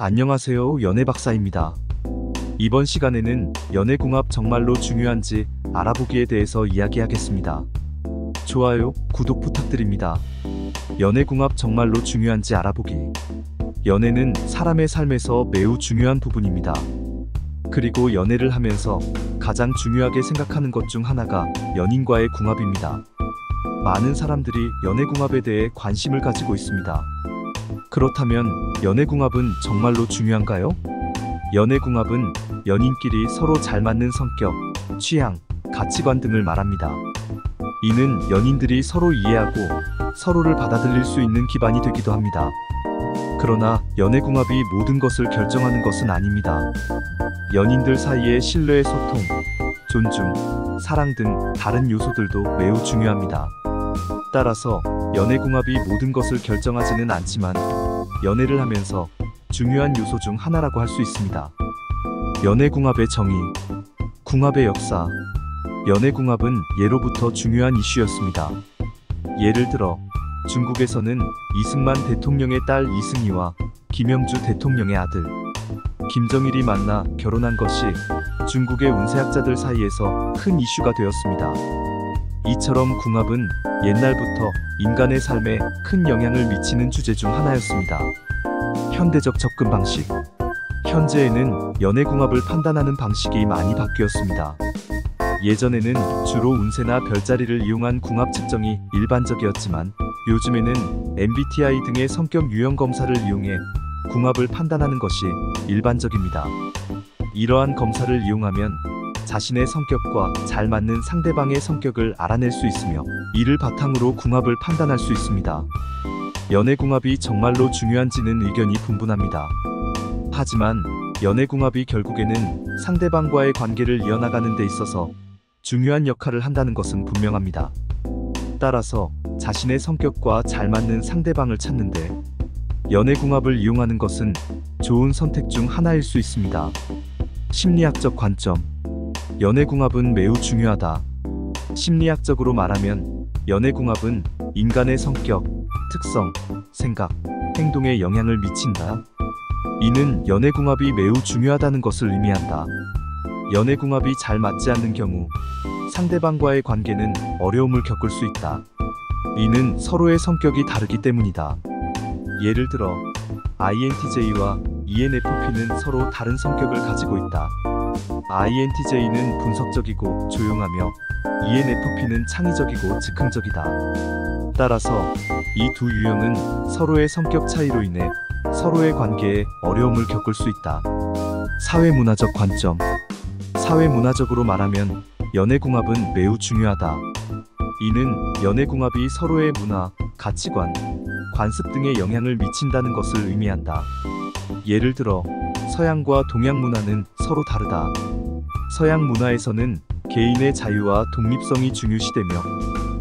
안녕하세요, 연애박사입니다. 이번 시간에는 연애궁합 정말로 중요한지 알아보기에 대해서 이야기하겠습니다. 좋아요, 구독 부탁드립니다. 연애궁합 정말로 중요한지 알아보기. 연애는 사람의 삶에서 매우 중요한 부분입니다. 그리고 연애를 하면서 가장 중요하게 생각하는 것 중 하나가 연인과의 궁합입니다. 많은 사람들이 연애궁합에 대해 관심을 가지고 있습니다. 그렇다면 연애궁합은 정말로 중요한가요? 연애궁합은 연인끼리 서로 잘 맞는 성격, 취향, 가치관 등을 말합니다. 이는 연인들이 서로 이해하고 서로를 받아들일 수 있는 기반이 되기도 합니다. 그러나 연애궁합이 모든 것을 결정하는 것은 아닙니다. 연인들 사이의 신뢰의 소통, 존중, 사랑 등 다른 요소들도 매우 중요합니다. 따라서 연애궁합이 모든 것을 결정하지는 않지만 연애를 하면서 중요한 요소 중 하나라고 할 수 있습니다. 연애궁합의 정의, 궁합의 역사. 연애궁합은 예로부터 중요한 이슈였습니다. 예를 들어 중국에서는 이승만 대통령의 딸 이승희와 김영주 대통령의 아들 김정일이 만나 결혼한 것이 중국의 운세학자들 사이에서 큰 이슈가 되었습니다. 이처럼 궁합은 옛날부터 인간의 삶에 큰 영향을 미치는 주제 중 하나였습니다. 현대적 접근 방식. 현재에는 연애궁합을 판단하는 방식이 많이 바뀌었습니다. 예전에는 주로 운세나 별자리를 이용한 궁합 측정이 일반적이었지만 요즘에는 MBTI 등의 성격 유형 검사를 이용해 궁합을 판단하는 것이 일반적입니다. 이러한 검사를 이용하면 자신의 성격과 잘 맞는 상대방의 성격을 알아낼 수 있으며 이를 바탕으로 궁합을 판단할 수 있습니다. 연애궁합이 정말로 중요한지는 의견이 분분합니다. 하지만 연애궁합이 결국에는 상대방과의 관계를 이어나가는 데 있어서 중요한 역할을 한다는 것은 분명합니다. 따라서 자신의 성격과 잘 맞는 상대방을 찾는데 연애궁합을 이용하는 것은 좋은 선택 중 하나일 수 있습니다. 심리학적 관점. 연애궁합은 매우 중요하다. 심리학적으로 말하면 연애궁합은 인간의 성격, 특성, 생각, 행동에 영향을 미친다. 이는 연애궁합이 매우 중요하다는 것을 의미한다. 연애궁합이 잘 맞지 않는 경우 상대방과의 관계는 어려움을 겪을 수 있다. 이는 서로의 성격이 다르기 때문이다. 예를 들어 INTJ와 ENFP는 서로 다른 성격을 가지고 있다. INTJ는 분석적이고 조용하며 ENFP는 창의적이고 즉흥적이다. 따라서 이 두 유형은 서로의 성격 차이로 인해 서로의 관계에 어려움을 겪을 수 있다. 사회문화적 관점. 사회문화적으로 말하면 연애궁합은 매우 중요하다. 이는 연애궁합이 서로의 문화, 가치관, 관습 등에 영향을 미친다는 것을 의미한다. 예를 들어 서양과 동양 문화는 서로 다르다. 서양 문화에서는 개인의 자유와 독립성이 중요시되며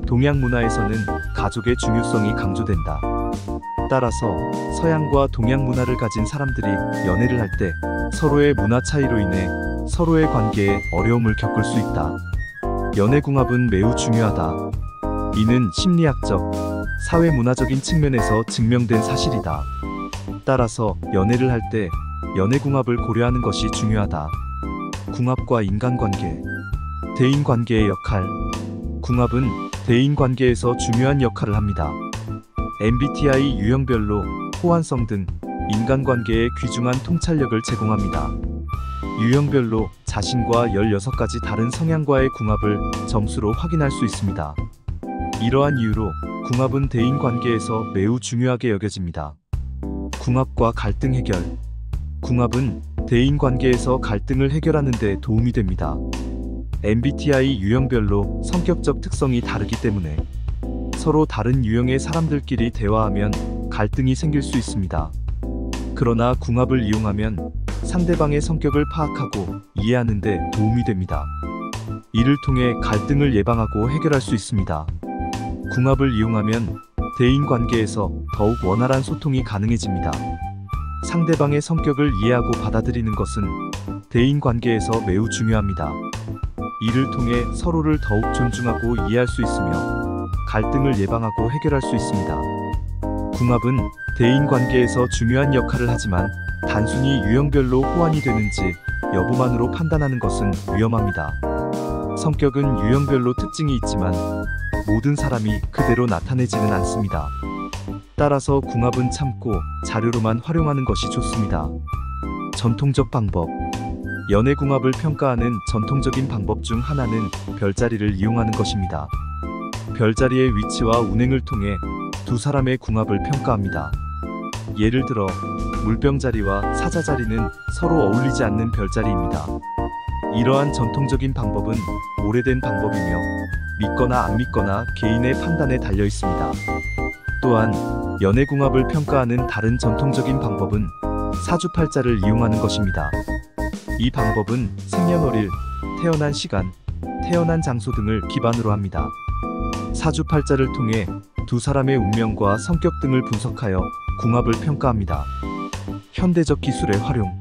동양 문화에서는 가족의 중요성이 강조된다. 따라서 서양과 동양 문화를 가진 사람들이 연애를 할 때 서로의 문화 차이로 인해 서로의 관계에 어려움을 겪을 수 있다. 연애궁합은 매우 중요하다. 이는 심리학적, 사회문화적인 측면에서 증명된 사실이다. 따라서 연애를 할 때 연애궁합을 고려하는 것이 중요하다. 궁합과 인간관계. 대인관계의 역할. 궁합은 대인관계에서 중요한 역할을 합니다. MBTI 유형별로 호환성 등 인간관계에 귀중한 통찰력을 제공합니다. 유형별로 자신과 16가지 다른 성향과의 궁합을 점수로 확인할 수 있습니다. 이러한 이유로 궁합은 대인관계에서 매우 중요하게 여겨집니다. 궁합과 갈등 해결. 궁합은 대인관계에서 갈등을 해결하는 데 도움이 됩니다. MBTI 유형별로 성격적 특성이 다르기 때문에 서로 다른 유형의 사람들끼리 대화하면 갈등이 생길 수 있습니다. 그러나 궁합을 이용하면 상대방의 성격을 파악하고 이해하는 데 도움이 됩니다. 이를 통해 갈등을 예방하고 해결할 수 있습니다. 궁합을 이용하면 대인관계에서 더욱 원활한 소통이 가능해집니다. 상대방의 성격을 이해하고 받아들이는 것은 대인관계에서 매우 중요합니다. 이를 통해 서로를 더욱 존중하고 이해할 수 있으며 갈등을 예방하고 해결할 수 있습니다. 궁합은 대인관계에서 중요한 역할을 하지만 단순히 유형별로 호환이 되는지 여부만으로 판단하는 것은 위험합니다. 성격은 유형별로 특징이 있지만 모든 사람이 그대로 나타내지는 않습니다. 따라서 궁합은 참고 자료로만 활용하는 것이 좋습니다. 전통적 방법. 연애궁합을 평가하는 전통적인 방법 중 하나는 별자리를 이용하는 것입니다. 별자리의 위치와 운행을 통해 두 사람의 궁합을 평가합니다. 예를 들어 물병자리와 사자자리는 서로 어울리지 않는 별자리입니다. 이러한 전통적인 방법은 오래된 방법이며 믿거나 안 믿거나 개인의 판단에 달려 있습니다. 또한 연애궁합을 평가하는 다른 전통적인 방법은 사주팔자를 이용하는 것입니다. 이 방법은 생년월일, 태어난 시간, 태어난 장소 등을 기반으로 합니다. 사주팔자를 통해 두 사람의 운명과 성격 등을 분석하여 궁합을 평가합니다. 현대적 기술의 활용.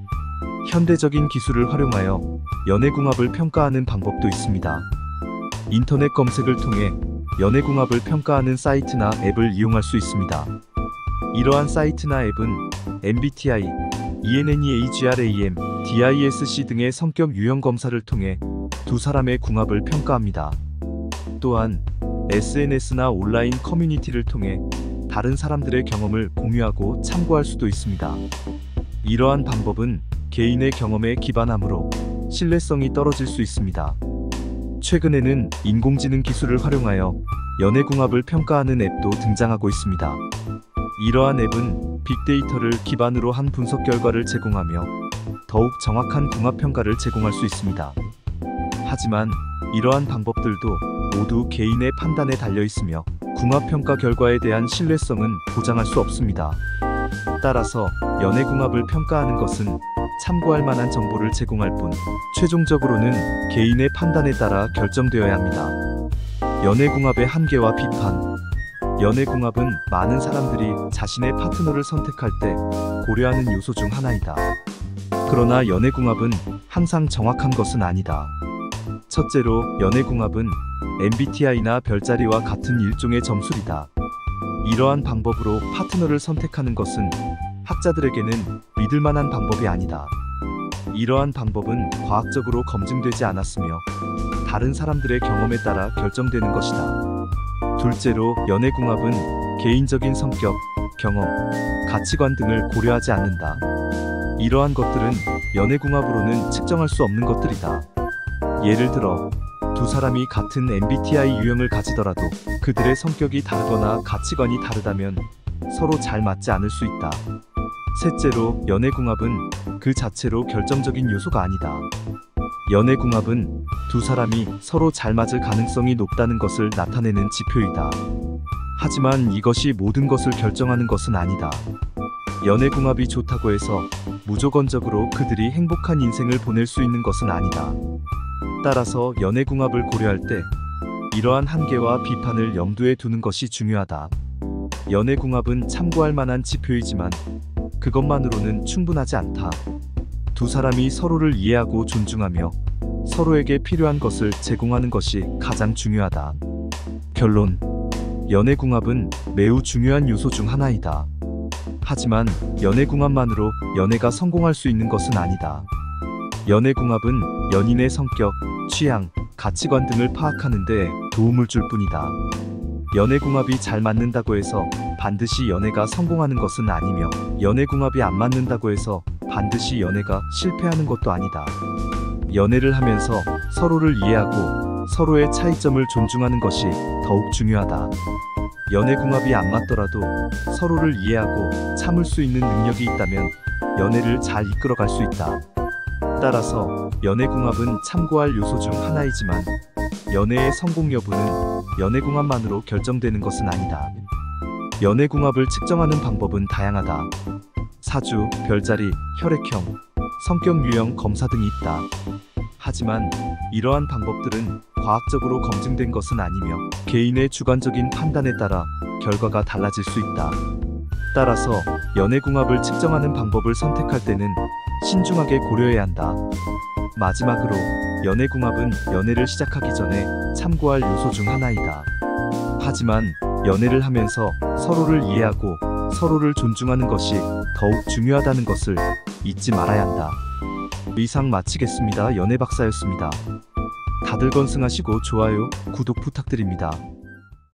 현대적인 기술을 활용하여 연애궁합을 평가하는 방법도 있습니다. 인터넷 검색을 통해 연애궁합을 평가하는 사이트나 앱을 이용할 수 있습니다. 이러한 사이트나 앱은 MBTI, ENNEAGRAM, DISC 등의 성격 유형 검사를 통해 두 사람의 궁합을 평가합니다. 또한 SNS나 온라인 커뮤니티를 통해 다른 사람들의 경험을 공유하고 참고할 수도 있습니다. 이러한 방법은 개인의 경험에 기반하므로 신뢰성이 떨어질 수 있습니다. 최근에는 인공지능 기술을 활용하여 연애궁합을 평가하는 앱도 등장하고 있습니다. 이러한 앱은 빅데이터를 기반으로 한 분석 결과를 제공하며 더욱 정확한 궁합 평가를 제공할 수 있습니다. 하지만 이러한 방법들도 모두 개인의 판단에 달려 있으며 궁합 평가 결과에 대한 신뢰성은 보장할 수 없습니다. 따라서 연애궁합을 평가하는 것은 참고할 만한 정보를 제공할 뿐 최종적으로는 개인의 판단에 따라 결정되어야 합니다. 연애궁합의 한계와 비판. 연애궁합은 많은 사람들이 자신의 파트너를 선택할 때 고려하는 요소 중 하나이다. 그러나 연애궁합은 항상 정확한 것은 아니다. 첫째로, 연애궁합은 MBTI나 별자리와 같은 일종의 점술이다. 이러한 방법으로 파트너를 선택하는 것은 학자들에게는 믿을 만한 방법이 아니다. 이러한 방법은 과학적으로 검증되지 않았으며 다른 사람들의 경험에 따라 결정되는 것이다. 둘째로, 연애궁합은 개인적인 성격, 경험, 가치관 등을 고려하지 않는다. 이러한 것들은 연애궁합으로는 측정할 수 없는 것들이다. 예를 들어 두 사람이 같은 MBTI 유형을 가지더라도 그들의 성격이 다르거나 가치관이 다르다면 서로 잘 맞지 않을 수 있다. 셋째로, 연애궁합은 그 자체로 결정적인 요소가 아니다. 연애궁합은 두 사람이 서로 잘 맞을 가능성이 높다는 것을 나타내는 지표이다. 하지만 이것이 모든 것을 결정하는 것은 아니다. 연애궁합이 좋다고 해서 무조건적으로 그들이 행복한 인생을 보낼 수 있는 것은 아니다. 따라서 연애궁합을 고려할 때 이러한 한계와 비판을 염두에 두는 것이 중요하다. 연애궁합은 참고할 만한 지표이지만 그것만으로는 충분하지 않다. 두 사람이 서로를 이해하고 존중하며 서로에게 필요한 것을 제공하는 것이 가장 중요하다. 결론. 연애궁합은 매우 중요한 요소 중 하나이다. 하지만 연애궁합만으로 연애가 성공할 수 있는 것은 아니다. 연애궁합은 연인의 성격, 취향, 가치관 등을 파악하는 데 도움을 줄 뿐이다. 연애궁합이 잘 맞는다고 해서 반드시 연애가 성공하는 것은 아니며 연애궁합이 안 맞는다고 해서 반드시 연애가 실패하는 것도 아니다. 연애를 하면서 서로를 이해하고 서로의 차이점을 존중하는 것이 더욱 중요하다. 연애궁합이 안 맞더라도 서로를 이해하고 참을 수 있는 능력이 있다면 연애를 잘 이끌어갈 수 있다. 따라서 연애궁합은 참고할 요소 중 하나이지만 연애의 성공 여부는 연애궁합만으로 결정되는 것은 아니다. 연애궁합을 측정하는 방법은 다양하다. 사주, 별자리, 혈액형, 성격 유형 검사 등이 있다. 하지만 이러한 방법들은 과학적으로 검증된 것은 아니며 개인의 주관적인 판단에 따라 결과가 달라질 수 있다. 따라서 연애궁합을 측정하는 방법을 선택할 때는 신중하게 고려해야 한다. 마지막으로, 연애궁합은 연애를 시작하기 전에 참고할 요소 중 하나이다. 하지만 연애를 하면서 서로를 이해하고 서로를 존중하는 것이 더욱 중요하다는 것을 잊지 말아야 한다. 이상 마치겠습니다. 연애 박사였습니다. 다들 건승하시고 좋아요, 구독 부탁드립니다.